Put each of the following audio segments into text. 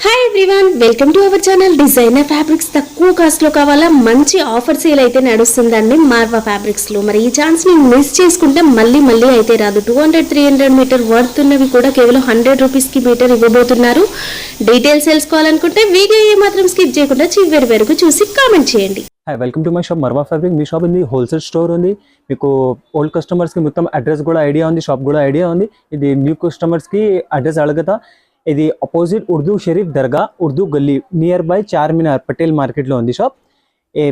Hi everyone, welcome to our channel. Designer fabrics తక్కువ cost లో కావాలా? మంచి ఆఫర్ సేల్ అయితే నడుస్తుందండి మార్వా ఫ్యాబ్రిక్స్ లో. మరి ఈ ఛాన్స్ ని మిస్ చేసుకుంటే మళ్ళీ అయితే రాదు. 200-300 మీటర్ వర్త్ ఉన్నవి కూడా కేవలం 100 రూపీస్ కి మీటర్ ఇవ్వబోతున్నారు. డీటెయిల్స్ తెలుసుకోవాలనుకుంటే వీడియో ఏమాత్రం స్కిప్ చేయకుండా చివరి వరకు చూసి కామెంట్ చేయండి. Hi, welcome to my shop Marwa fabric. Me shop ఉంది, హోల్సేల్ స్టోర్ ఉంది. మీకు ఓల్డ్ కస్టమర్స్కి మొత్తం అడ్రస్ కూడా ఐడియా ఉంది, షాప్ కూడా ఐడియా ఉంది. ఇది న్యూ కస్టమర్స్కి అడ్రస్ అడగతా. ఇది అపోజిట్ ఉర్దూ షరీఫ్ దర్గా, ఉర్దూ గల్లీ, నియర్ బై చార్మినార్ పటేల్ మార్కెట్లో ఉంది షాప్.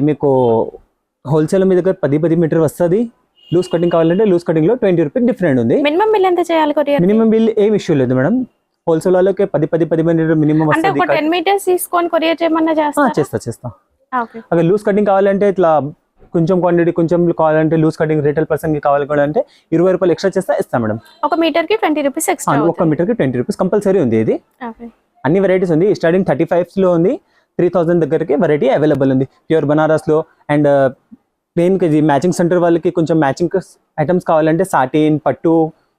మీకు హోల్సేల్ మీ దగ్గర 10 మీటర్ వస్తుంది. లూజ్ కటింగ్ కావాలంటే లూజ్ కటింగ్లో 20 రూపీస్ డిఫరెంట్ ఉంది. మినిమం బిల్ ఎంత చేయాలి? మినిమం బిల్ ఏం ఇష్యూ లేదు మేడం. హోల్సేల్ వాళ్ళకి 10 మీటర్ మినిమం వస్తుంది. 10 మీటర్స్ తీసుకొని కొరియర్ చేయమన్నా చేస్తా. అక్కడ లూజ్ కటింగ్ కావాలంటే ఇట్లా కొంచెం క్వాంటిటీ కొంచెం కావాలంటే లూజ్ కటింగ్ రిటైల్ పర్సన్ కి కావాలంటే 20 రూపాయలు ఎక్స్ట్రా చేస్తా ఇస్తాం మేడం. ఒక మీటర్ కి 20 రూపీస్ ఎక్స్ట్రా. ఒక మీటర్ కి 20 రూపీస్ కంపల్సరీ ఉంది. ఇది అన్ని వెరైటీస్ ఉంది. స్టార్టింగ్ 35 లో ఉంది, 3000 దగ్గరికి వెరైటీ అవైలబుల్ ఉంది. ప్యూర్ బనారస్ లో అండ్ ప్లెయిన్ కి మ్యాచింగ్ సెంటర్ వాళ్ళకి కొంచెం మ్యాచింగ్ ఐటమ్స్ కావాలంటే సాటిన్, పట్టు,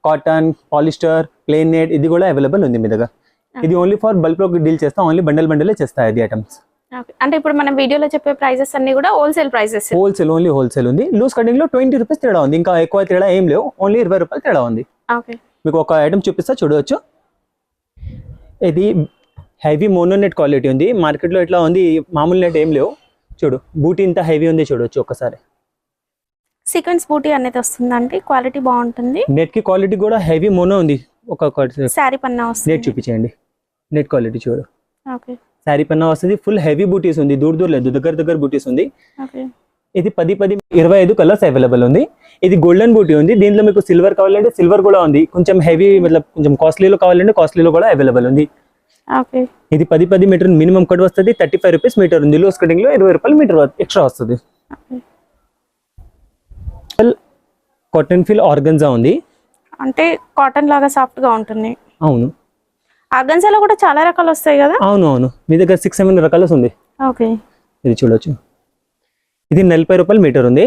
కాటన్, పాలిస్టర్, ప్లెయిన్ నెట్ ఇది కూడా అవైలబుల్ ఉంది మీ దగ్గర. ఇది ఓన్లీ ఫర్ బల్క్ లో డీల్ చేస్తాం, ఓన్లీ బండలే చేస్తాయి ఇది ఐటమ్స్. అంటే ఇప్పుడు మనం వీడియోలో చెప్పే ప్రైజెస్ అన్ని కూడా హోల్సేల్ ప్రైజెస్. ఓన్లీ హోల్సేల్ ఉంది. లూజ్ కటింగ్ లో 20 రూపీస్ తేడా ఉంది, ఇంకా ఎక్కువ తేడా ఏం లేవు. ఓన్లీ 20 రూపాయలు తేడా ఉంది. మీకు ఒక ఐటమ్ చూపిస్తా, చూడవచ్చు. ఇది హెవీ మోనో నెట్ క్వాలిటీ ఉంది. మార్కెట్ లో ఇట్లా ఉంది, మామూలు నెట్ ఏం లేవు. చూడు బూటీ ఇంత హెవీ ఉంది, చూడవచ్చు ఒకసారి. సీక్వెన్స్ బూటీ అనేది వస్తుందంటే క్వాలిటీ బాగుంటుంది. నెట్ కి క్వాలిటీ కూడా హెవీ మోనో ఉంది. ఒక సారీ పన్నా వస్తుంది. నెట్ చూపించండి. నెట్ క్వాలిటీ చూడు. ఓకే, శారీ పన్నా వస్తుంది. ఫుల్ హెవీ బూటీస్ ఉంది, దూర లేదు, దగ్గర బూటీస్ ఉంది. ఇది 25 కలర్స్ అవైలబుల్ ఉంది. ఇది గోల్డెన్ బూటీ ఉంది. దీంట్లో మీకు సిల్వర్ కావాలంటే సిల్వర్ కూడా ఉంది. కొంచెం హెవీ కొంచెం కాస్ట్లీలో కావాలంటే కాస్ట్లీలో కూడా అవైలబుల్ ఉంది. ఇది 10 మీటర్ మినిమం కట్ వస్తుంది. 35 రూపీస్ మీటర్ ఉంది. లూజ్ కటింగ్ లో 20 రూపాయలు మీటర్ ఎక్స్ట్రా వస్తుంది. కాటన్ ఫీల్ ఆర్గన్జా ఉంది. అంటే కాటన్ లాగా సాఫ్ట్ గా ఉంటుంది. అవును, ఆర్గన్జాలో కూడా చాలా రకాలు వస్తాయి కదా. అవును, మీ దగ్గర 6-7 రకాలు ఉంది. ఓకే, ఇది చూడొచ్చు. ఇది 40 రూపాయలు మీటర్ ఉంది.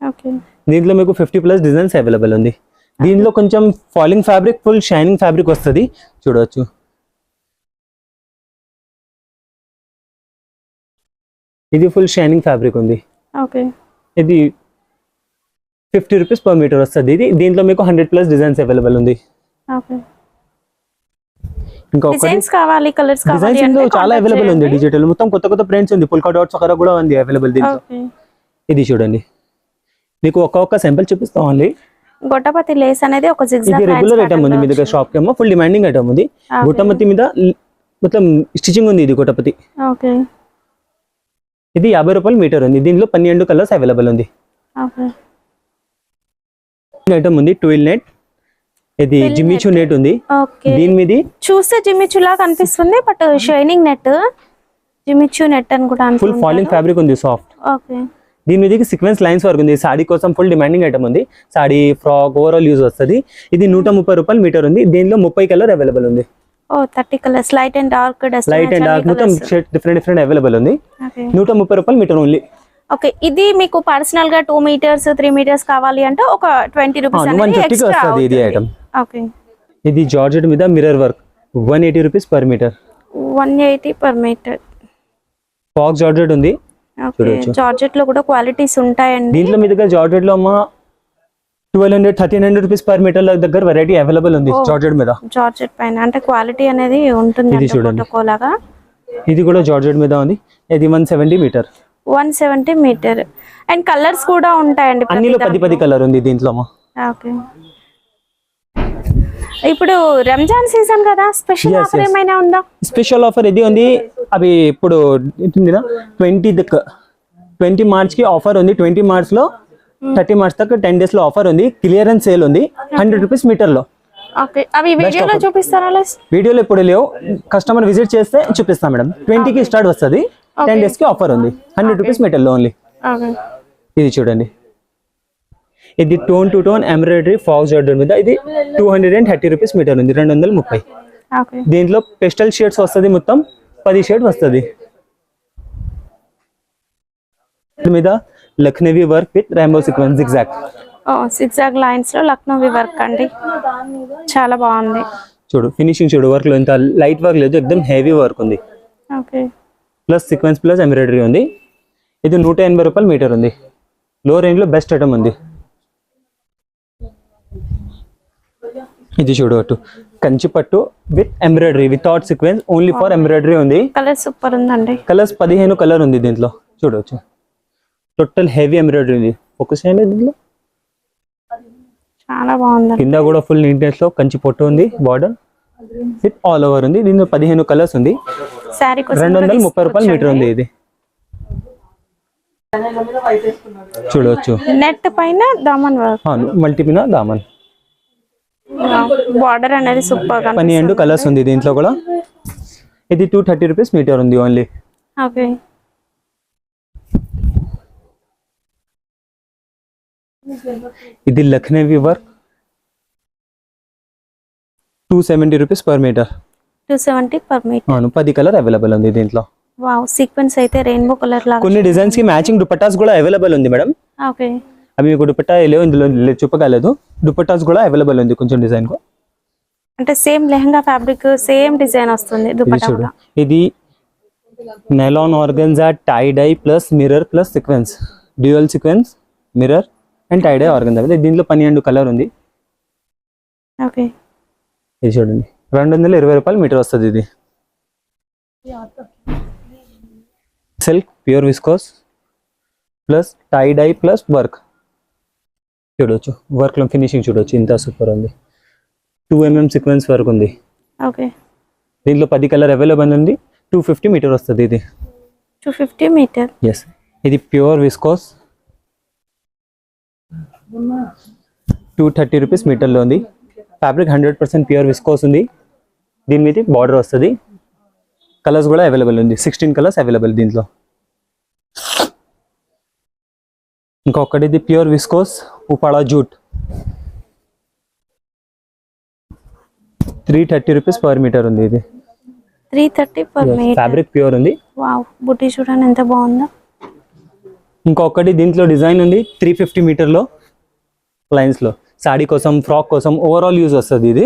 ఓకే, దీంట్లో మీకు 50+ డిజైన్స్ అవైలబుల్ ఉంది. దీంట్లో కొంచెం falling fabric, full shining fabric వస్తుంది, చూడవచ్చు. ఇది ఫుల్ షైనింగ్ ఫ్యాబ్రిక్ ఉంది. ఓకే, ఇది 50 రూపీస్ పర్ మీటర్ వస్తుంది. ఇది దీంట్లో మీకు 100+ డిజైన్స్ అవైలబుల్ ఉంది. ఓకే, డిజైన్స్ కావాలి, కలర్స్ కావాలి, డిజైన్స్ చాలా అవైలబుల్ ఉంది. డిజిటల్ మొత్తం కొత్త ప్రింట్స్ ఉంది. పుల్కా డాట్స్ అక్కడ కూడా ఉంది అవైలబుల్ దీంట్లో. ఇది చూడండి, మీకు ఒక్క సింపుల్ చూపిస్తాం. ఓన్లీ గొట్టపతి లేస్ అనేది ఒక ఇది రెగ్యులర్ ఐటమ్ ఉంది మీ దగ్గర. షాప్ కి ఏమో ఫుల్ డిమాండింగ్ ఐటమ్ ఉంది. గొట్టపతి మీద మొత్తం స్టిచింగ్ ఉంది. ఇది గొట్టపతి. ఓకే, ఇది 50 రూపాయలు మీటర్ ఉంది. దీంట్లో 12 కలర్స్ అవైలబుల్ ఉంది. ఓకే, ఐటమ్ ఉంది ట్విల్ నెట్. ఇది జిమ్మిచూ నెట్ ఉంది. దీని మీద చూస్తే జిమ్మిచూ లాగా కనిపిస్తుంది, but shining net, Jimmy Choo net అని కూడా ఫుల్ ఫాలింగ్ ఫ్యాబ్రిక్ ఉంది, సాఫ్ట్. ఓకే, దీని మీద సీక్వెన్స్ లైన్స్ వర్క్ ఉంది. సాడీ కోసం ఫుల్ డిమాండింగ్ ఐటమ్ ఉంది. సాడీ, ఫ్రాక్, ఓవరాల్ యూజ్ వస్తుంది. ఇది 130 రూపాయలు మీటర్ ఉంది. దీనిలో 30 కలర్ అవైలబుల్ ఉంది. 30 కలర్స్, లైట్ అండ్ డార్క్, మొత్తం డిఫరెంట్ అవైలబుల్ ఉంది. 130 రూపాయలు మీటర్ ఓన్లీ. ఓకే, ఇది మీకు పర్సనల్ గా 2 మీటర్స్ 3 మీటర్స్ కావాలి అంటే ఒక 20 రూపీస్ అనేది ఎక్స్ట్రా వస్తుంది. ఇది ఐటమ్. ఓకే, ఇది జార్జెట్ మీద mirror work, 180 rupees per metre. 180 per metre. Faux georgette ఉంది. జార్జెట్ లో కూడా క్వాలిటీస్ ఉంటాయండి. దీంట్లో మీ దగ్గర జార్జెట్ లో 1200-1300 రూపీస్ పర్ మీటర్ దగ్గర వెరైటీ అవైలబుల్ ఉంది. జార్జెట్ మీద, జార్జెట్ పైన అంటే క్వాలిటీ అనేది ఉంటుంది. ఇది చూడండి, ఇది కూడా జార్జెట్ మీద ఉంది. ఇది 170 మీటర్. 170 మీటర్. అండ్ కలర్స్ కూడా ఉంటాయండి. అన్నిలో 10 కలర్ ఉంది దీంట్లో. ఓకే, ఇప్పుడు రంజాన్ సీజన్ కదా, స్పెషల్ ఆఫర్ ఏమైనా ఉందా? స్పెషల్ ఆఫర్ ఇది ఉంది. అవి ఇప్పుడు 20 మార్చ్ కి ఆఫర్ ఉంది. 20 మార్చ్ లో 30 మార్చ్ దాకా 10 డేస్ లో ఆఫర్ ఉంది. క్లియరెన్స్ సేల్ ఉంది. 100 రూపీస్ మీటర్ లో. ఓకే, అవి వీడియోలో చూపిస్తారా? వీడియోలో ఇప్పుడు లేవు, కస్టమర్ విజిట్ చేస్తే చూపిస్తాం మేడం. 20 కి స్టార్ట్ వస్తుంది. 10 డేస్ కి ఆఫర్ ఉంది. 100 రూపీస్ మీటర్ లో ఓన్లీ. ఇది చూడండి, ఇది tone to tone embroidery faux georgette మీద. ఇది 230 రూపీస్ మీటర్ ఉంది. 230. దీంట్లో పెస్టల్ షేడ్స్ వస్తుంది. మొత్తం 10 షేడ్ వస్తుంది. మీద Lucknowi work with Rambo sequence zigzag lines లో లక్నవీ వర్క్ అండి, చాలా బాగుంది. చూడు ఫినిషింగ్ చూడు, వర్క్ లో ఇంత లైట్ వర్క్ లేదు, ఎక్దమ్ హెవీ వర్క్ ఉంది. Okay plus sequence plus embroidery ఉంది. ఇది 180 రూపాయలు మీటర్ ఉంది. లో రేంజ్లో బెస్ట్ ఐటమ్ ఉంది. ఇది చూడవచ్చు కంచి పట్టు with embroidery without sequence only for embroidery ఉంది. కలర్ సూపర్ ఉందండి. కలర్స్ 15 కలర్ ఉంది దీంట్లో చూడవచ్చు. టోటల్ హెవీ ఎంబ్రాయిడరీ ఉంది. ఫోకస్ చేయండి దీంట్లో. చాలా బాగుంది. కింద కూడా ఫుల్ నీట్నెస్ లో కంచి పట్టు ఉంది. బార్డర్ విత్ ఆల్ ఓవర్ ఉంది. దీంట్లో 15 కలర్స్ ఉంది. సారీ 230 రూపాయలు మీటర్ ఉంది. ఇది చూడవచ్చు. నెట్ పైన దామన్ వర్క్, మల్టీపిన దామన్, బార్డర్ అనేది సూపర్ గా 12 కలర్స్ ఉంది దీంట్లో కూడా. ఇది 230 రూపీస్ మీటర్ ఉంది ఓన్లీ. ఓకే ఇది Lucknowi work 270 rupees per metre. 270 per metre. అవును 10 కలర్ అవైలబుల్ ఉంది దీంట్లో. వావ్ సీక్వెన్స్ అయితే రెయిన్బో కలర్ లాగా. కొన్ని డిజైన్స్ కి మ్యాచింగ్ దుపట్టాస్ కూడా అవైలబుల్ ఉంది మేడం. ఓకే అవి మీకు దుపట్టా లేవు ఇందులో చూపగలదు. దుపట్టాస్ కూడా అవైలబుల్ ఉంది కొంచెం డిజైన్ కు. అంటే same lehenga fabric same design వస్తుంది ఇది దుపట్టా చూడు. కూడా. ఇది nylon organza tie dye plus mirror plus sequence, dual sequence mirror and tie dye organza. దీంట్లో 12 కలర్ ఉంది. ఓకే ఇది చూడండి 220 రూపాయలు మీటర్ వస్తుంది. ఇది సిల్క్ ప్యూర్ విస్కోస్ ప్లస్ టై డై ప్లస్ వర్క్ చూడవచ్చు. వర్క్ లో ఫినిషింగ్ చూడవచ్చు ఇంత సూపర్ ఉంది. 2 mm సీక్వెన్స్ వర్క్ ఉంది. ఓకే దీంట్లో 10 కలర్ అవైలబుల్ ఉంది. 250 మీటర్ వస్తుంది. ఇది 250 మీటర్. ఎస్. ఇది ప్యూర్ విస్కోస్ 230 రూపీస్ మీటర్లో ఉంది. ఫ్యాబ్రిక్ 100% ప్యూర్ విస్కోస్ ఉంది. దీని మీద బార్డర్ వస్తుంది. కలర్స్ కూడా అవైలబుల్ ఉంది. 16 కలర్స్ అవైలబుల్ దీంట్లో. ఇంకొకటి ఇది pure viscose Uppada jute 330 rupees per metre ఉంది. ఇది 330 పర్ మీటర్. ఫ్యాబ్రిక్ ప్యూర్ ఉంది. వావ్ బుట్టి చూడండి ఎంత బాగుందో. ఇంకొకటి దీంట్లో డిజైన్ ఉంది 350 మీటర్లో లైన్స్ లో. సాడీ కోసం ఫ్రాక్ కోసం ఓవరాల్ యూజ్ వస్తుంది. ఇది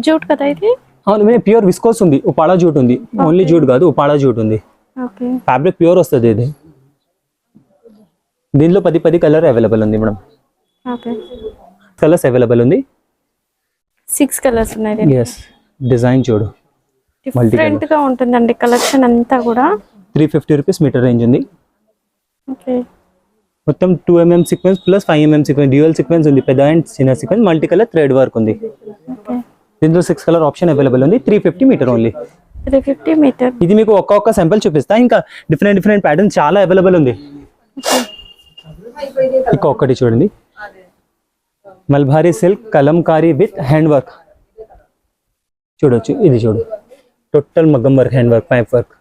జూట్ కదా ఇది. అవును ప్యూర్ విస్కోస్ ఉంది. ఉపాడా జూట్ ఉంది. ఓన్లీ జూట్ కాదు ఉపాడా జూట్ ఉంది. ఓకే ఫ్యాబ్రిక్ ప్యూర్ వస్తుంది. ఇది దీంట్లో 10 కలర్ అవైలబుల్ ఉంది మేడం. ఓకే కలర్స్ అవైలబుల్ ఉంది. 6 కలర్స్ ఉన్నాయి. ఎస్. డిజైన్ చూడు డిఫరెంట్ గా ఉంటుందండి కలెక్షన్ అంతా కూడా. 350 రూపీస్ మీటర్ రేంజ్ ఉంది. ఓకే మొత్తం 2 mm sequence plus 5 mm sequence dual sequence ఉంది. పెద్ద అండ్ చిన్న sequence multi colour thread work ఉంది. ఓకే దీంట్లో 6 కలర్ ఆప్షన్ అవైలబుల్ ఉంది. 350 మీటర్ ఓన్లీ. 350 మీటర్. ఇది మీకు ఒక్కొక్క శాంపిల్ చూపిస్తా. ఇంకా డిఫరెంట్ ప్యాటర్న్స్ చాలా అవైలబుల్ ఉంది. ఇంకొకటి చూడండి mulberry silk Kalamkari with hand work చూడొచ్చు. ఇది చూడు టోటల్ మగ్గం work hand work pipe work.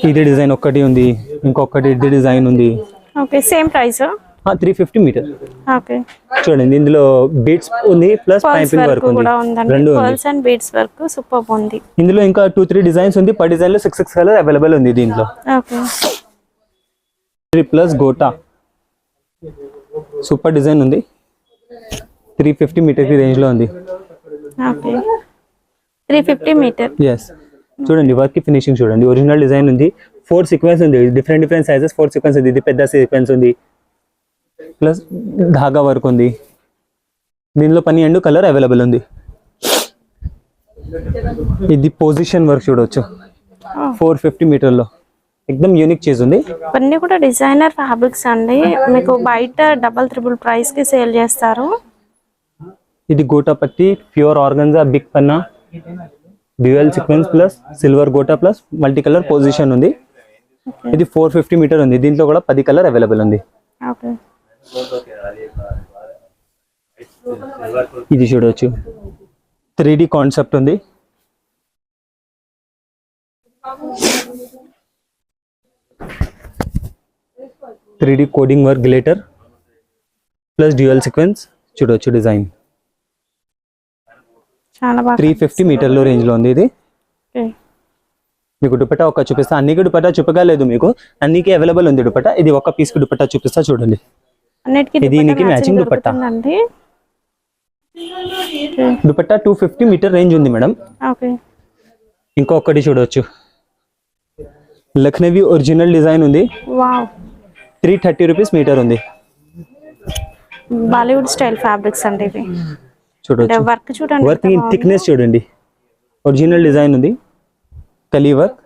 ఇది డిజైన్ ఒక్కటి ఉంది. ఇంకొకటి ఇది డిజైన్ ఉంది. Okay same price. 350 metre. Okay చూడండి ఇందులో బీడ్స్ ఉంది ప్లస్ పైపింగ్ వర్క్ ఉంది. రెండు ఉంది. Pearls and beads work super ఉంది. ఇందులో ఇంకా 2-3 డిజైన్స్ ఉంది. per డిజైన్ లో 6 కలర్ అవైలబుల్ ఉంది దీంట్లో. ఓకే 3+ గోటా సూపర్ డిజైన్ ఉంది. 350 మీటర్ కి రేంజ్ లో ఉంది. Okay 350 metre. ఎస్. చూడండి వర్క్ కి ఫినిషింగ్ చూడండి. ఒరిజినల్ డిజైన్ ఉంది. 4 సీక్వెన్స్ ఉంది. డిఫరెంట్ సైజెస్ 4 సీక్వెన్స్ ఉంది. ఇది పెద్ద సీక్వెన్స్ ఉంది ప్లస్ ధాగా వర్క్ ఉంది. దీనిలో 12 కలర్ అవైలబుల్ ఉంది. ఇది పొజిషన్ వర్క్ చూడవచ్చు 450 మీటర్లో. ఎక్దమ్ యూనిక్ చీజ్ ఉంది. ఇవన్నీ కూడా డిజైనర్ ఫ్యాబ్రిక్స్ అండి. మీకు బయట 3 ప్రైస్ కి సేల్ చేస్తారు. ఇది గోటా పత్తి ప్యూర్ ఆర్గన్జా బిగ్ పన్నా డ్యూయల్ సీక్వెన్స్ ప్లస్ సిల్వర్ గోటా ప్లస్ మల్టీ కలర్ పొజిషన్ ఉంది. ఇది 450 మీటర్ ఉంది. దీంట్లో కూడా 10 కలర్ అవైలబుల్ ఉంది. ఓకే ఇది చూడవచ్చు 3D కాన్సెప్ట్ ఉంది. Coding work glitter plus dual sequence చూడవచ్చు డిజైన్. చాలా బాగా 350 మీటర్లో రేంజ్ లో ఉంది. ఇది ఓకే మీకు దుపట్టా ఒక చూపిస్తా. అన్నికి దుపట్టా చూపగలేదు మీకు. అన్నికి అవైలబుల్ ఉంది దుపట్టా. ఇది ఒక పీస్ కి దుపట్టా చూపిస్తా చూడండి. అన్నిటికీ ఇది దీనికి మ్యాచింగ్ దుపట్టా. అండి దుపట్టా 250 మీటర్ రేంజ్ ఉంది మేడం. ఓకే. ఇంకొకటి చూడవచ్చు, లక్నవీ ఒరిజినల్ డిజైన్ ఉంది, వావ్. 330 రూపీస్ మీటర్ ఉంది. బాలీవుడ్ స్టైల్ ఫ్యాబ్రిక్స్ అండి ఇవి. చూడవచ్చు వర్క్ చూడండి, వర్క్ థిక్నెస్ చూడండి, ఒరిజినల్ డిజైన్ ఉంది, కలీ వర్క్.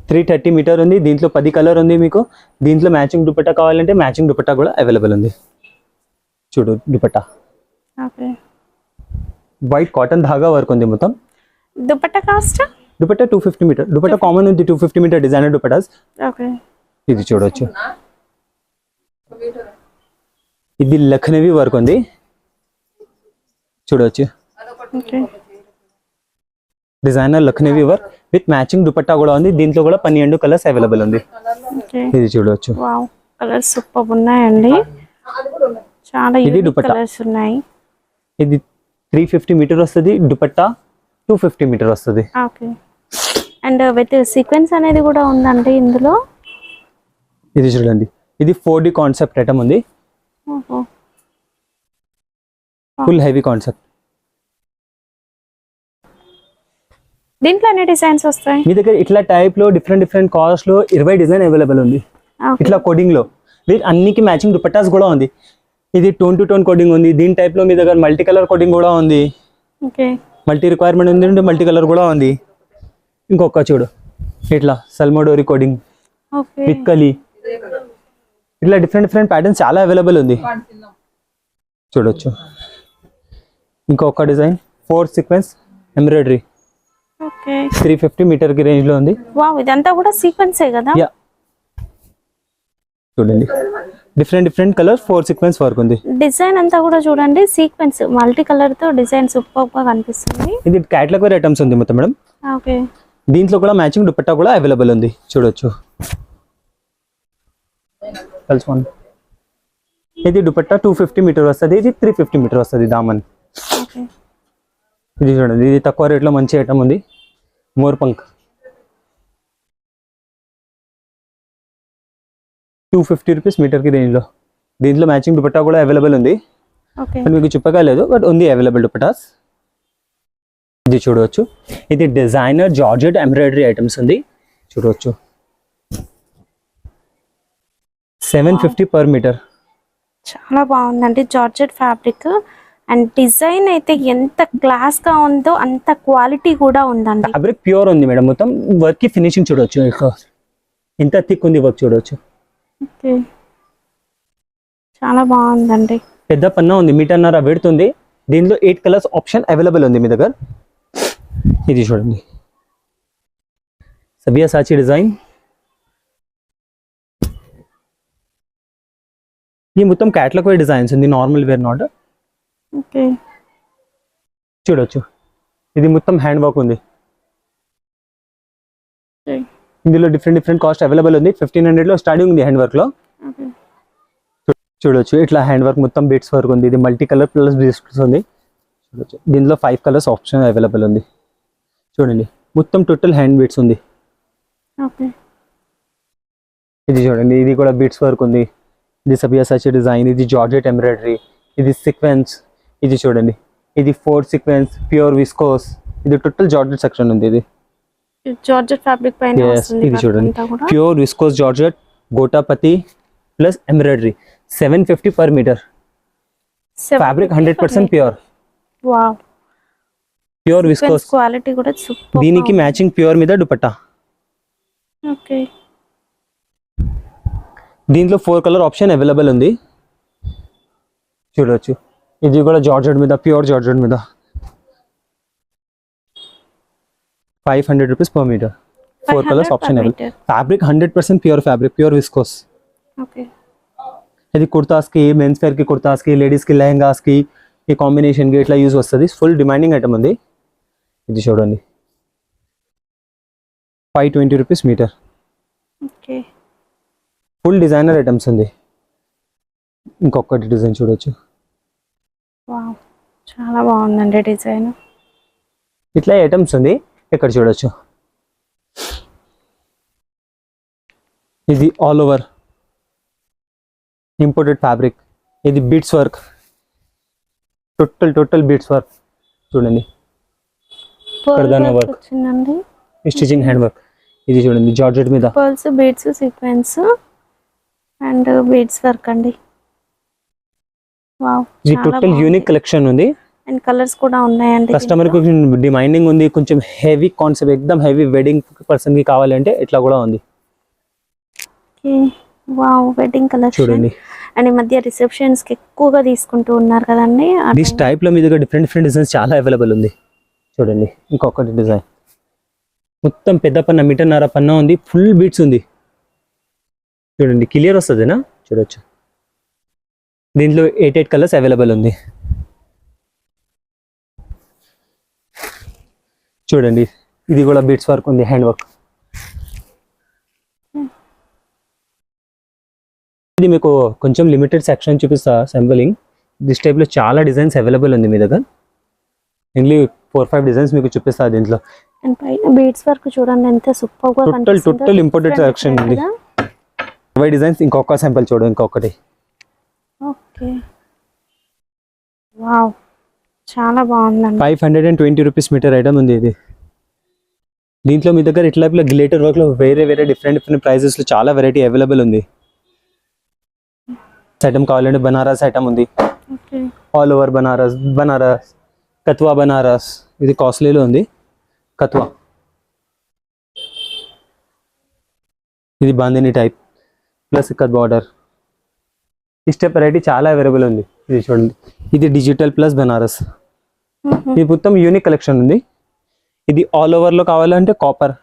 330 మీటర్ ఉంది. దీంట్లో 10 కలర్ ఉంది మీకు. దీంట్లో మ్యాచింగ్ దుపట్టా కావాలంటే మ్యాచింగ్ దుపట్టా కూడా అవైలబుల్ ఉంది. చూడు దుపట్టా ఓకే. వైట్ కాటన్ ధాగా వర్క్ ఉంది మొత్తం. Dupatta cost? Dupatta 250 metre. Dupatta common ఉంది 250 మీటర్ డిజైనర్ దుపట్టాస్. ఓకే. ఇది చూడవచ్చు, ఇది లక్నవీ వర్క్ ఉంది, చూడవచ్చు. Okay. Designer Lucknowi work with matching dupatta కూడా ఉంది. దీంట్లో కూడా 12 కలర్స్ అవైలబుల్ ఉంది. ఓకే. ఇది చూడవచ్చు. వావ్, కలర్స్ సూపర్ ఉన్నాయండి, చాలా ఇది యూనిక్ దుపట్టా. కలర్స్ ఉన్నాయి. ఇది 350 మీటర్ వస్తుంది. దుపట్టా 250 మీటర్ వస్తుంది. ఓకే. అండ్ విత్ సీక్వెన్స్ అనేది కూడా ఉందండి ఇందులో. ఇది చూడండి, ఇది 4D కాన్సెప్ట్ ఐటమ్ ఉంది, ఓహో. Full heavy concept. దీంట్లో ఎన్ని డిజైన్స్ వస్తాయి? మీ దగ్గర ఇట్లా టైప్ లో డిఫరెంట్ కాస్ట్ లో 20 డిజైన్ అవైలబుల్ ఉంది. ఓకే. ఇట్లా కోడింగ్ లో వీటి అన్నికి మ్యాచింగ్ దుపట్టాస్ కూడా ఉంది. ఇది టోన్ టు టోన్ కోడింగ్ ఉంది. దీని టైప్ లో మీ దగ్గర మల్టీ కలర్ కోడింగ్ కూడా ఉంది, ఓకే. మల్టీ రిక్వైర్మెంట్ ఉంది అంటే మల్టీ కలర్ కూడా ఉంది. ఇంకొక చూడు, ఇట్లా సల్మోడోరి కోడింగ్ ఓకే. విత్ కలీ, ఇట్లా డిఫరెంట్ ప్యాటర్న్స్ చాలా అవైలబుల్ ఉంది, చూడొచ్చు. ఇంకొక design 4 sequence embroidery, okay. 350 metre కి రేంజ్ లో ఉంది. వావ్, ఇదంతా కూడా సీక్వెన్సే కదా? యా, చూడండి డిఫరెంట్ కలర్స్ 4 సీక్వెన్స్ వర్క్ ఉంది. డిజైన్ అంతా కూడా చూడండి సీక్వెన్స్ మల్టీ కలర్ తో డిజైన్ సూపర్ గా కనిపిస్తుంది. ఇది క్యాటలాగ్ వేర్ ఐటమ్స్ ఉంది మొత్తం మేడం. ఓకే. దీంట్లో కూడా మ్యాచింగ్ దుపట్టా కూడా అవైలబుల్ ఉంది, చూడొచ్చు. కలుసుకోండి. ఇది దుపట్టా 250 మీటర్ వస్తుంది. ఇది 350 మీటర్ వస్తుంది దామన్. ఓకే. ఇది చూడండి, ఇది తక్కువ రేట్లో మంచి ఐటమ్ ఉంది, మోర్ పంక్ 250 రూపీస్ మీటర్ కి రేంజ్ లో. దీంట్లో మ్యాచింగ్ దుపట్టా కూడా అవైలబుల్ ఉంది, ఓకే. కానీ మీకు చెప్పగలేదు బట్ ఉంది అవైలబుల్ దుపట్టాస్. ఇది చూడవచ్చు, ఇది డిజైనర్ జార్జెట్ ఎంబ్రాయిడరీ ఐటమ్స్ ఉంది, చూడవచ్చు. 750 పర్ మీటర్. చాలా బాగుందండి జార్జెట్ ఫ్యాబ్రిక్. అండ్ డిజైన్ అయితే ఎంత క్లాస్ గా ఉందో అంత క్వాలిటీ కూడా ఉందండి. ఫ్యాబ్రిక్ ప్యూర్ ఉంది మేడం. మొత్తం వర్క్ కి ఫినిషింగ్ చూడవచ్చు, ఇంత థిక్ ఉంది వర్క్, చూడవచ్చు. ఓకే. చాలా బాగుందండి. పెద్ద పన్నా ఉంది, మీటర్న్నర పెడుతుంది. దీనిలో 8 కలర్స్ ఆప్షన్ అవైలబుల్ ఉంది మీ దగ్గర. ఇది చూడండి, సబ్యాసాచి డిజైన్. ఈ మొత్తం క్యాటలాగ్ వేర్ డిజైన్స్ ఉంది, నార్మల్ వేర్ నాట్. ఓకే. చూడొచ్చు, ఇది మొత్తం హ్యాండ్ వర్క్ ఉంది. ఓకే. ఇందులో డిఫరెంట్ కాస్ట్ అవైలబుల్ ఉంది. 1500 లో స్టార్టింగ్ ఉంది హ్యాండ్ వర్క్ లో. ఓకే. చూడొచ్చు, ఇట్లా హ్యాండ్ వర్క్ మొత్తం బీట్స్ వర్క్ ఉంది. ఇది మల్టీ కలర్ ప్లస్ బీట్స్ ఉంది, చూడొచ్చు. దీనిలో 5 కలర్స్ ఆప్షన్ అవైలబుల్ ఉంది, చూడండి. మొత్తం టోటల్ హ్యాండ్ బీట్స్ ఉంది. ఓకే. ఇది చూడండి, ఇది కూడా బీట్స్ వర్క్ ఉంది. ఇది సబ్యాసాచి డిజైన్, ఇది జార్జెట్ ఎంబ్రాయిడరీ, ఇది సీక్వెన్స్. ఇది చూడండి, ఇది 4 సీక్వెన్స్ ప్యూర్ విస్కోస్. ఇది టోటల్ జార్జెట్ సెక్షన్ ఉంది. ఇది జార్జెట్ ఫ్యాబ్రిక్ పైన వస్తుంది. ఇది చూడండి, అంతా కూడా pure viscose georgette gota patti plus embroidery, 750 per metre. Fabric 100% pure. Wow, pure viscose quality కూడా సూపర్. దీనికి మ్యాచింగ్ ప్యూర్ మీద దుపట్టా. ఓకే. దీంట్లో 4 కలర్ ఆప్షన్ అవైలబుల్ ఉంది, చూడవచ్చు. ఇది కూడా జార్జెట్ మీద, ప్యూర్ జార్జెట్ మీద, 500 rupees per metre. 4 colours option available. Fabric 100% pure fabric, pure viscose. Okay. ఇది కుర్తాస్ కి, మెన్స్ వేర్ కి కుర్తాస్ కి, లేడీస్ కి లెహంగాస్ కి, ఈ కాంబినేషన్ కి ఇట్లా యూజ్ వస్తుంది. ఫుల్ డిమాండింగ్ ఐటమ్ ఉంది. ఇది చూడండి, 520 rupees metre. Okay. Full designer items ఉంది. ఇంకొకటి డిజైన్ చూడొచ్చు, వావ్, చాలా బాగుందండి డిజైన్. ఇట్లా ఐటమ్స్ ఉంది. ఇక్కడ చూడొచ్చు, ఇది ఆల్ ఓవర్ ఇంపోర్టెడ్ ఫ్యాబ్రిక్. ఇది beads work total beads work చూడండి, కర్దానా వర్క్ వచ్చిందండి, స్టిచింగ్ హ్యాండ్ వర్క్. ఇది చూడండి జార్జెట్ మీద pearls, beads, sequence and beads work అండి. వావ్, ఇది టోటల్ యూనిక్ కలెక్షన్ ఉంది. అండ్ కలర్స్ కూడా ఉన్నాయండి. కస్టమర్ కి డిమాండింగ్ ఉంది, కొంచెం హెవీ కాన్సెప్ట్, ఎక్దమ్ హెవీ వెడ్డింగ్ పర్సన్ కి కావాలంటే ఇట్లా కూడా ఉంది. వావ్, వెడ్డింగ్ కలెక్షన్ చూడండి. అండ్ ఈ మధ్య రిసెప్షన్స్ కి ఎక్కువగా తీసుకుంటూ ఉన్నారు కదండి. దిస్ టైప్ లో మీ దగ్గర డిఫరెంట్ డిజైన్స్ చాలా అవైలబుల్ ఉంది. చూడండి ఇంకొకటి డిజైన్, మొత్తం పెద్ద పన్న, మీటర్న్నర పన్న ఉంది, ఫుల్ బీట్స్ ఉంది. చూడండి క్లియర్ వస్తుందేనా, చూడొచ్చు. దీంట్లో 8 కలర్స్ అవైలబుల్ ఉంది. చూడండి ఇది కూడా బీట్స్ వర్క్ ఉంది, హ్యాండ్ వర్క్. ఇది మీకు కొంచెం లిమిటెడ్ సెక్షన్ చూపిస్తా శాంపులింగ్. దిస్ టైప్ లో చాలా డిజైన్స్ అవైలబుల్ ఉంది మీ దగ్గర. ఓన్లీ 4-5 డిజైన్స్ మీకు చూపిస్తా దీంట్లో. అండ్ పైన బీడ్స్ వర్క్ చూడండి ఎంత సూపర్ గా కనిపిస్తుందో. టోటల్ ఇంపోర్టెడ్ సెక్షన్ ఉంది. 20 డిజైన్స్. ఇంకొక శాంపుల్ చూడు, ఇంకొకటి. ఓకే, వావ్, చాలా బాగుందండి. 520 రూపీస్ మీటర్ ఐటమ్ ఉంది ఇది. దీంట్లో మీ దగ్గర ఇట్లా గ్లిటర్ వర్క్ లో వేరే డిఫరెంట్ ప్రైజెస్ లో చాలా వెరైటీ అవైలబుల్ ఉంది. ఐటమ్ కావాలంటే బనారస్ ఐటమ్ ఉంది, ఆల్ ఓవర్ బనారస్, కత్వా బనారస్. ఇది కాస్ట్లీలో ఉంది కత్వా. ఇది bandhani type plus ikat border. ఈ స్టెప్ వెరైటీ చాలా అవైలబుల్ ఉంది. ఇది చూడండి, ఇది డిజిటల్ ప్లస్ బనారస్. ఇది మొత్తం యూనిక్ కలెక్షన్ ఉంది. ఇది ఆల్ ఓవర్ లో కావాలంటే కాపర్,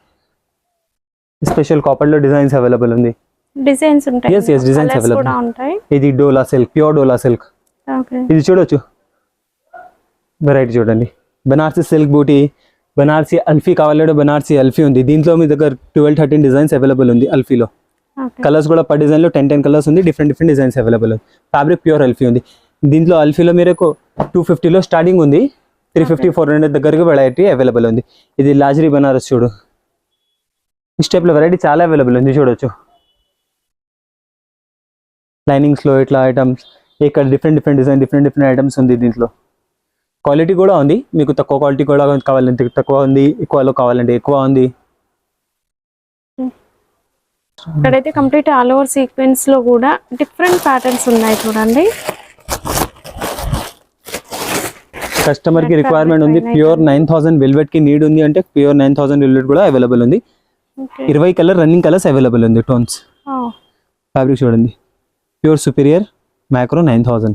స్పెషల్ కాపర్ లో డిజైన్స్ అవైలబుల్ ఉంది. డిజైన్స్ ఉంటాయి. yes డిజైన్స్ అవైలబుల్ కూడా ఉంటాయి. ఇది డోలా సిల్క్, ప్యూర్ డోలా సిల్క్. ఓకే, ఇది చూడొచ్చు వెరైటీ చూడండి. బనారసి సిల్క్ బూటీ, బనారసి అల్ఫీ కావాలంటే బనారసి అల్ఫీ ఉంది. దీంట్లో మీ దగ్గర 12-13 డిజైన్స్ అవైలబుల్ ఉంది అల్ఫీలో. కలర్స్ కూడా పర్ డిజైన్ లో 10 కలర్స్ ఉంది. డిఫరెంట్ డిజైన్స్ అవైలబుల్ ఉంది. ఫ్యాబ్రిక్ ప్యూర్ అల్ఫీ ఉంది. దీంట్లో అల్ఫీలో మీరు 250లో స్టార్టింగ్ ఉంది, 350-400 దగ్గరకు వెరైటీ అవైలబుల్ ఉంది. ఇది లాజరీ బనారస్ చూడు. ఈ స్టెప్ లో వెరైటీ చాలా అవైలబుల్ ఉంది, చూడొచ్చు. లైనింగ్స్ లో ఇట్లా ఐటమ్స్, ఇక్కడ డిఫరెంట్ డిజైన్, డిఫరెంట్ ఐటమ్స్ ఉంది. దీంట్లో క్వాలిటీ కూడా ఉంది. మీకు తక్కువ క్వాలిటీ కూడా కావాలంటే తక్కువ ఉంది, ఎక్కువలో కావాలంటే ఎక్కువ ఉంది. ఇక్కడైతే కంప్లీట్ ఆల్ ఓవర్ సీక్వెన్స్ లో కూడా డిఫరెంట్ ప్యాటర్న్స్ ఉన్నాయి చూడండి. కస్టమర్ కి రిక్వైర్మెంట్ ఉంది. ప్యూర్ 9000 వెల్వెట్ కి నీడ్ ఉంది అంటే ప్యూర్ 9000 వెల్వెట్ కూడా అవైలబుల్ ఉంది. 20 కలర్ రన్నింగ్ కలర్స్ అవైలబుల్ ఉంది. టోన్స్ ఫ్యాబ్రిక్ చూడండి, ప్యూర్ సుపీరియర్ మైక్రో 9000.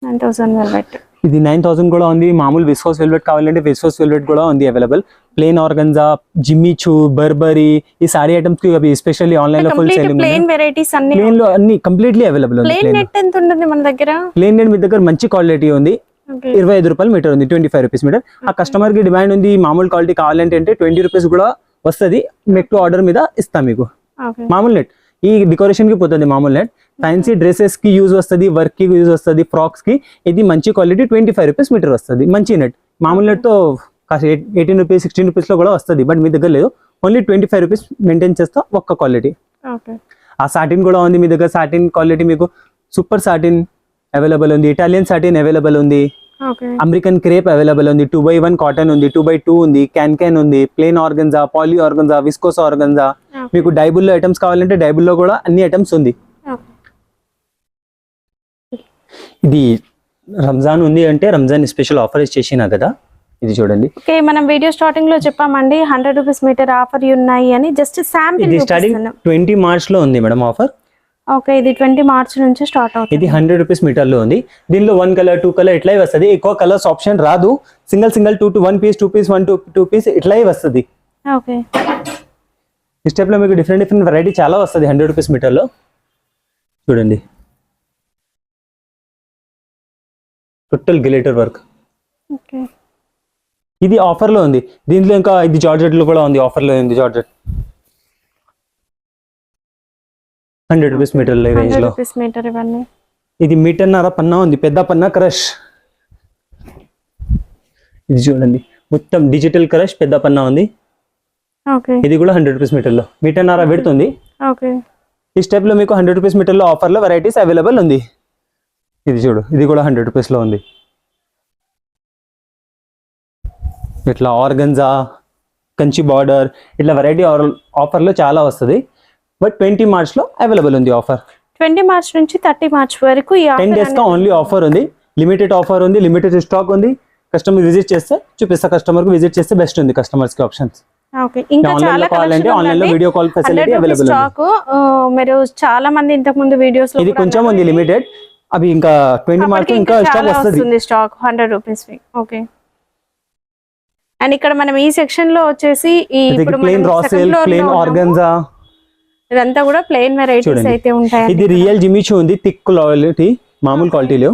9000 వెల్వెట్. ఇది 9000 కూడా ఉంది. మామూలు విస్కోస్ వెల్వెట్ కావాలంటే విస్కోస్ వెల్వెట్ కూడా ఉంది available. Plain organza, Jimmy Choo, Burberry, ఈ సారీ ఐటమ్స్ కి అవి స్పెషల్లీ ఆన్లైన్ లో ఫుల్ సేలింగ్. ప్లేన్ వెరైటీస్ అన్ని, ప్లేన్ లో అన్ని కంప్లీట్లీ అవైలబుల్ ఉంది. ప్లేన్ నెట్ ఎంత ఉంటుంది మన దగ్గర? ప్లేన్ నెట్ మీ దగ్గర మంచి క్వాలిటీ ఉంది. 25 రూపాయలు మీటర్ ఉంది, 25 రూపీస్ మీటర్. ఆ కస్టమర్ కి డిమాండ్ ఉంది మామూలు క్వాలిటీ కావాలంటే 20 రూపీస్ కూడా వస్తుంది. నెట్ ఆర్డర్ మీద ఇస్తాం మీకు. మామూలు నెట్ ఈ డెకరేషన్ కి పోతుంది. మామూలు నెట్ ఫ్యాన్సీ డ్రెస్సెస్ కి యూజ్ వస్తుంది, వర్క్ కి యూజ్ వస్తుంది, ఫ్రాక్స్ కి. ఇది మంచి క్వాలిటీ 25 రూపీస్ మీటర్ వస్తుంది. మంచి నెట్. మామూలు నెట్ తో 18 రూపీస్ 16 రూపీస్ లో కూడా వస్తుంది, బట్ మీ దగ్గర లేదు. ఓన్లీ 25 రూపీస్ మెయింటైన్ చేస్తా ఒక్క క్వాలిటీ. ఆ సాటిన్ కూడా ఉంది మీ దగ్గర. సాటిన్ క్వాలిటీ మీకు సూపర్ సాటిన్ అవైలబుల్ ఉంది, ఇటాలియన్ సాటిన్ అవైలబుల్ ఉంది, అమెరికన్ క్రేప్ అవైలబుల్ ఉంది, 2x1 కాటన్ ఉంది, 2x2 ఉంది, క్యాన్ ఉంది, plain organza, poly organza, viscose organza. మీకు డైబుల్లో ఐటమ్స్ కావాలంటే డైబుల్లో కూడా అన్ని ఐటమ్స్ ఉంది. ఇది రంజాన్ ఉంది అంటే రంజాన్ స్పెషల్ ఆఫర్ చేసినా కదా, ఇది చూడండి. ఓకే, మనం వీడియో స్టార్టింగ్ లో చెప్పామండి 100 రూపీస్ మీటర్ ఆఫర్ ఉన్నాయి అని. జస్ట్ శాంపిల్ ఇది స్టార్టింగ్ 20 మార్చ్ లో ఉంది మేడం ఆఫర్. ఓకే, ఇది 20 మార్చ్ నుంచి స్టార్ట్ అవుతుంది. ఇది 100 రూపీస్ మీటర్ లో ఉంది. దీనిలో 1 కలర్ 2 కలర్ ఇట్లా వస్తుంది. ఎక్కువ కలర్స్ ఆప్షన్ రాదు. సింగిల్ 1 పీస్ 2 పీస్ 2 పీస్ ఇట్లా వస్తుంది. ఓకే, ఈ స్టెప్ లో మీకు డిఫరెంట్ వెరైటీ చాలా వస్తుంది 100 రూపీస్ మీటర్ లో. చూడండి టోటల్ గ్లిటర్ వర్క్. ఓకే, ఇది ఆఫర్ లో ఉంది. దీంట్లో ఇంకా ఇది జార్జెట్ లో కూడా ఉంది, ఆఫర్ లో ఉంది జార్జెట్. 100 రూపీస్ మీటర్ రేంజ్ లో. ఇది మీటర్న్నర పన్నా ఉంది, పెద్ద పన్నా క్రష్. ఇది చూడండి మొత్తం డిజిటల్ క్రష్ పెద్ద పన్నా ఉంది. ఇది కూడా 100 రూపీస్ మీటర్ లో, మీటర్న్నర పెడుతుంది. ఈ స్టెప్ లో మీకు 100 రూపీస్ మీటర్ లో ఆఫర్ లో వెరైటీస్ అవైలబుల్ ఉంది. ఇది చూడు, ఇది కూడా 100 రూపీస్లో ఉంది. ఇట్లా ఆర్గన్జా, కంచి బార్డర్, ఇట్లా వెరైటీ ఆఫర్లో చాలా వస్తుంది. బట్ 20 మార్చ్లో అవైలబుల్ ఉంది ఆఫర్. 20 మార్చ్ నుంచి 30 మార్చ్ వరకు ఈ 10 days కా ఓన్లీ ఆఫర్ ఉంది. లిమిటెడ్ ఆఫర్ ఉంది, లిమిటెడ్ స్టాక్ ఉంది. కస్టమర్ విజిట్ చేస్తే చూపిస్తా, కస్టమర్కి విజిట్ చేస్తే బెస్ట్ ఉంది కస్టమర్స్కి ఆప్షన్స్. ఓకే, ఇంకా చాలా కావాలంటే ఆన్లైన్లో వీడియో కాల్ ఫెసిలిటీ అవైలబుల్ ఉంది. స్టాక్ మీరు చాలా మంది ఇంతకు ముందు వీడియోస్ లో ఇది కొంచెం ఉంది లిమిటెడ్, అవి ఇంకా 20 మార్చ్ ఇంకా స్టాక్ వస్తుంది. Stock 100 rupees. ఓకే, అండ్ ఇక్కడ మనం ఈ సెక్షన్ లో వచ్చేసి ఈ ఇప్పుడు plain raw silk, plain organza, ఇదంతా కూడా ప్లెయిన్ వెరైటీస్ అయితే ఉంటాయి. ఇది రియల్ జిమ్మిచూ ఉంది, థిక్ క్వాలిటీ, మామూలు క్వాలిటీలో.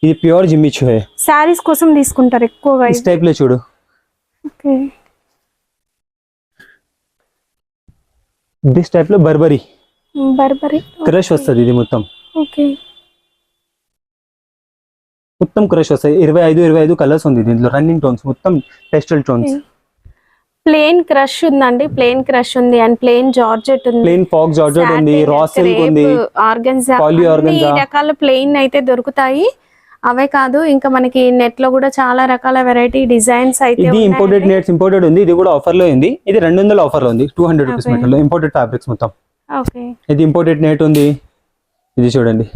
ఇది ప్యూర్ జిమ్మిచూ హై. సారీస్ కోసం తీసుకుంటారు ఎక్కువగా ఈ టైప్ లో చూడు. ఓకే, దిస్ టైప్ లో బర్బరీ క్రష్ వస్తుంది. ఇది మొత్తం ఓకే, మొత్తం క్రష్ వస్తాయి. 25 కలర్స్ ఉంది దీంట్లో, రన్నింగ్ టోన్స్, మొత్తం పేస్టల్ టోన్స్. ప్లెయిన్ క్రష్ ఉందండి, ప్లెయిన్ క్రష్ ఉంది, అండ్ ప్లెయిన్ జార్జెట్ ఉంది, ప్లెయిన్ ఫాక్స్ జార్జెట్ ఉంది, రా సిల్క్ ఉంది, ఆర్గన్జా, పాలీ అన్ని ఆర్గన్జా, రకాల ప్లెయిన్ అయితే దొరుకుతాయి. అవే కాదు, ఇంకా మనకి నెట్ లో కూడా చాలా రకాల వెరైటీ డిజైన్స్ అయితే ఇది ఇంపోర్టెడ్ నెట్స్, ఇంపోర్టెడ్ ఉంది. ఇది కూడా ఆఫర్ లో ఉంది. ఇది 200 ఆఫర్ లో ఉంది, 200 రూపీస్ మీటర్ లో. ఇంపోర్టెడ్ ఫ్యాబ్రిక్స్ మొత్తం. ఓకే, ఇది ఇంపోర్టెడ్ నెట్ ఉంది. ఇది చూడండి,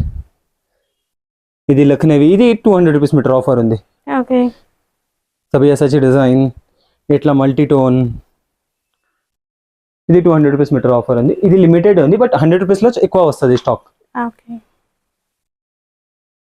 ఇది లక్నవి, ఇది 200 రూపీస్ మీటర్ ఆఫర్ ఉంది. ఓకే, సబియా సచి డిజైన్, ఇట్లా మల్టీ టోన్, ఇది 200 రూపీస్ మీటర్ ఆఫర్ ఉంది. ఇది లిమిటెడ్ ఉంది, బట్ 100 రూపీస్ లో ఎక్కువ వస్తుంది స్టాక్. ఓకే.